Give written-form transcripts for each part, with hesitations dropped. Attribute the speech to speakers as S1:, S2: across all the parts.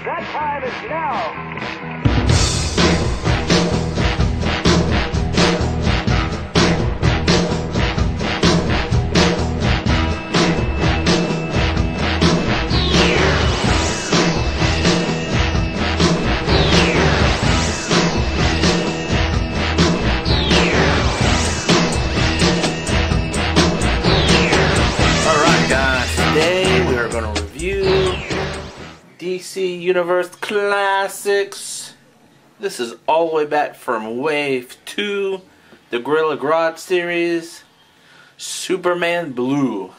S1: That time is now.
S2: Today we are going to review DC Universe Classics. This is all the way back from Wave 2, the Gorilla Grodd series, Superman Blue.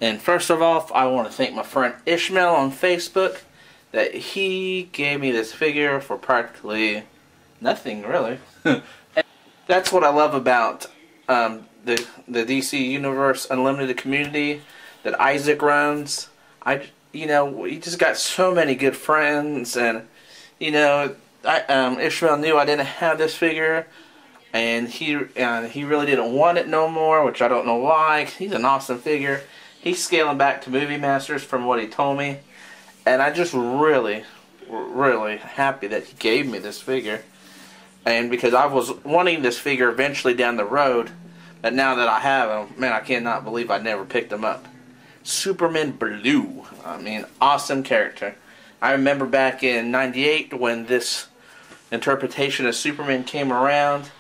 S2: And first of all, I want to thank my friend Ishmael on Facebook that he gave me this figure for practically nothing, really. That's what I love about the DC Universe Unlimited community that Isaac runs. We just got so many good friends, and Ishmael knew I didn't have this figure, and he really didn't want it no more, which I don't know why. He's an awesome figure. He's scaling back to Movie Masters from what he told me, and I just really happy that he gave me this figure, and because I was wanting this figure eventually down the road, but now that I have him, man, I cannot believe I never picked him up. Superman Blue. I mean, awesome character. I remember back in '98 when this interpretation of Superman came around.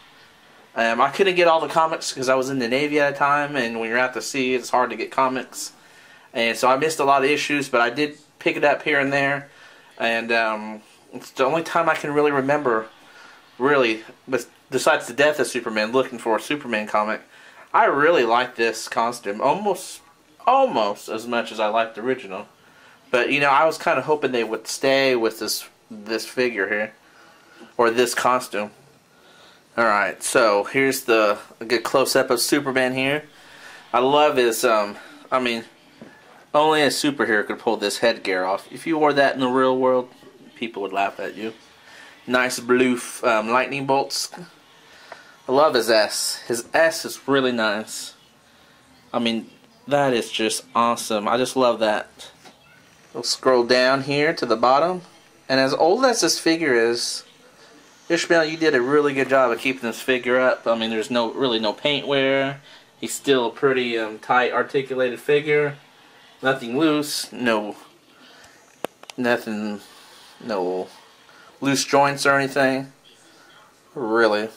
S2: I couldn't get all the comics because I was in the Navy at the time, and when you're out to sea, it's hard to get comics. And so I missed a lot of issues, but I did pick it up here and there. And it's the only time I can really remember, besides the death of Superman, looking for a Superman comic. I really like this costume, almost as much as I liked the original. But I was kind of hoping they would stay with this figure here, or this costume. Alright, so here's a good close-up of Superman here. I love his, only a superhero could pull this headgear off. If you wore that in the real world, people would laugh at you. Nice blue lightning bolts. I love his S. His S is really nice. That is just awesome. I just love that. We'll scroll down here to the bottom. And as old as this figure is, Ishmael, you did a really good job of keeping this figure up. There's really no paint wear. He's still a pretty tight, articulated figure. Nothing loose. No loose joints or anything. Really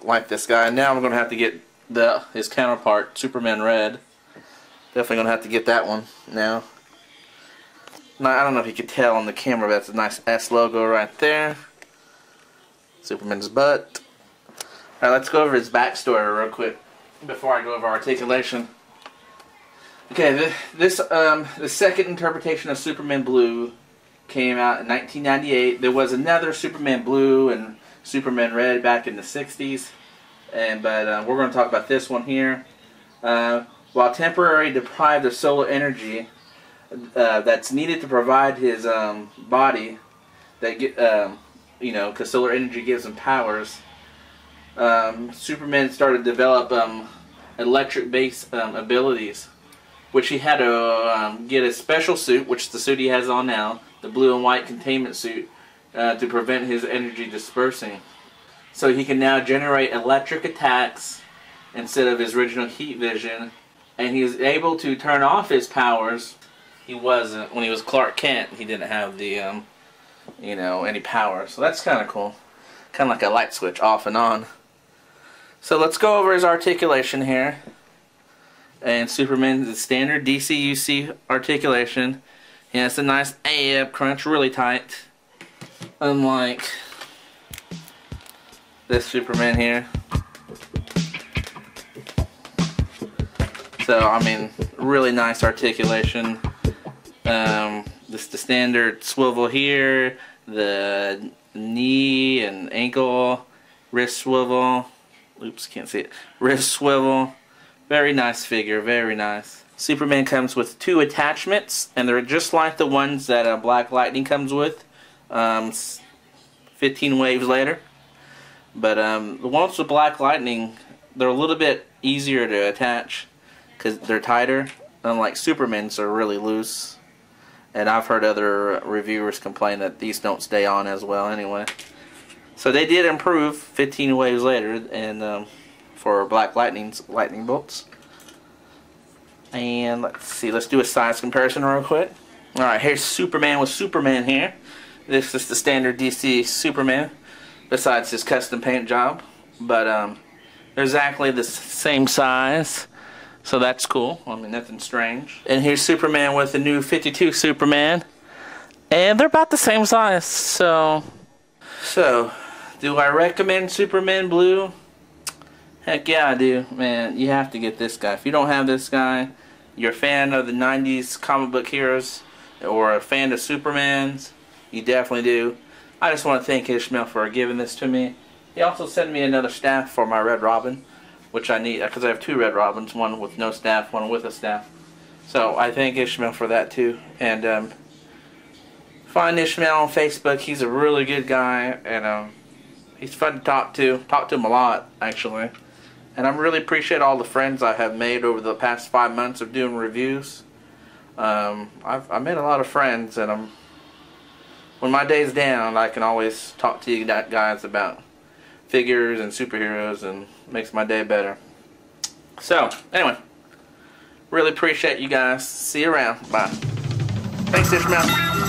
S2: like this guy. Now I'm going to have to get his counterpart, Superman Red. Definitely going to have to get that one now. I don't know if you can tell on the camera, but that's a nice S logo right there. Superman's butt. Alright, let's go over his backstory real quick before I go over articulation. Okay, the second interpretation of Superman Blue came out in 1998. There was another Superman Blue and Superman Red back in the 60s. But we're going to talk about this one here. While temporarily deprived of solar energy that's needed to provide his body, because solar energy gives him powers, Superman started to develop electric-based abilities, which he had to get a special suit, which is the suit he has on now, the blue and white containment suit, to prevent his energy dispersing. So he can now generate electric attacks instead of his original heat vision. And he's able to turn off his powers. He wasn't, when he was Clark Kent, he didn't have the, any power. So that's kind of cool. Kind of like a light switch, off and on. So let's go over his articulation here. And Superman's the standard DCUC articulation. He has a nice A-up crunch, really tight. Unlike this Superman here. So, really nice articulation. Just the standard swivel here, the knee and ankle, wrist swivel. Oops, can't see it. Wrist swivel. Very nice figure, very nice. Superman comes with 2 attachments, and they're just like the ones that Black Lightning comes with 15 waves later. But the ones with Black Lightning, they're a little bit easier to attach because they're tighter. Unlike Superman's, are really loose. And I've heard other reviewers complain that these don't stay on as well anyway. So they did improve 15 waves later, and for Black Lightning bolts. And let's see, let's do a size comparison real quick. Alright, here's Superman with Superman here. This is the standard DC Superman, besides his custom paint job. But they're exactly the same size, so that's cool. I mean, nothing strange. And here's Superman with the new 52 Superman, and they're about the same size. So do I recommend Superman Blue? Heck yeah, I do, man. You have to get this guy. If you don't have this guy, you're a fan of the 90s comic book heroes, or a fan of Superman's, you definitely do. I just want to thank Ishmael for giving this to me. He also sent me another staff for my Red Robin, which I need, because I have 2 Red Robins, one with no staff, one with a staff. So I thank Ishmael for that too. And find Ishmael on Facebook. He's a really good guy, and he's fun to talk to. Talk to him a lot, actually. And I really appreciate all the friends I have made over the past 5 months of doing reviews. I've made a lot of friends, and when my day's down, I can always talk to you guys about figures and superheroes, and it makes my day better. So, anyway, really appreciate you guys. See you around. Bye. Thanks, Ishmael.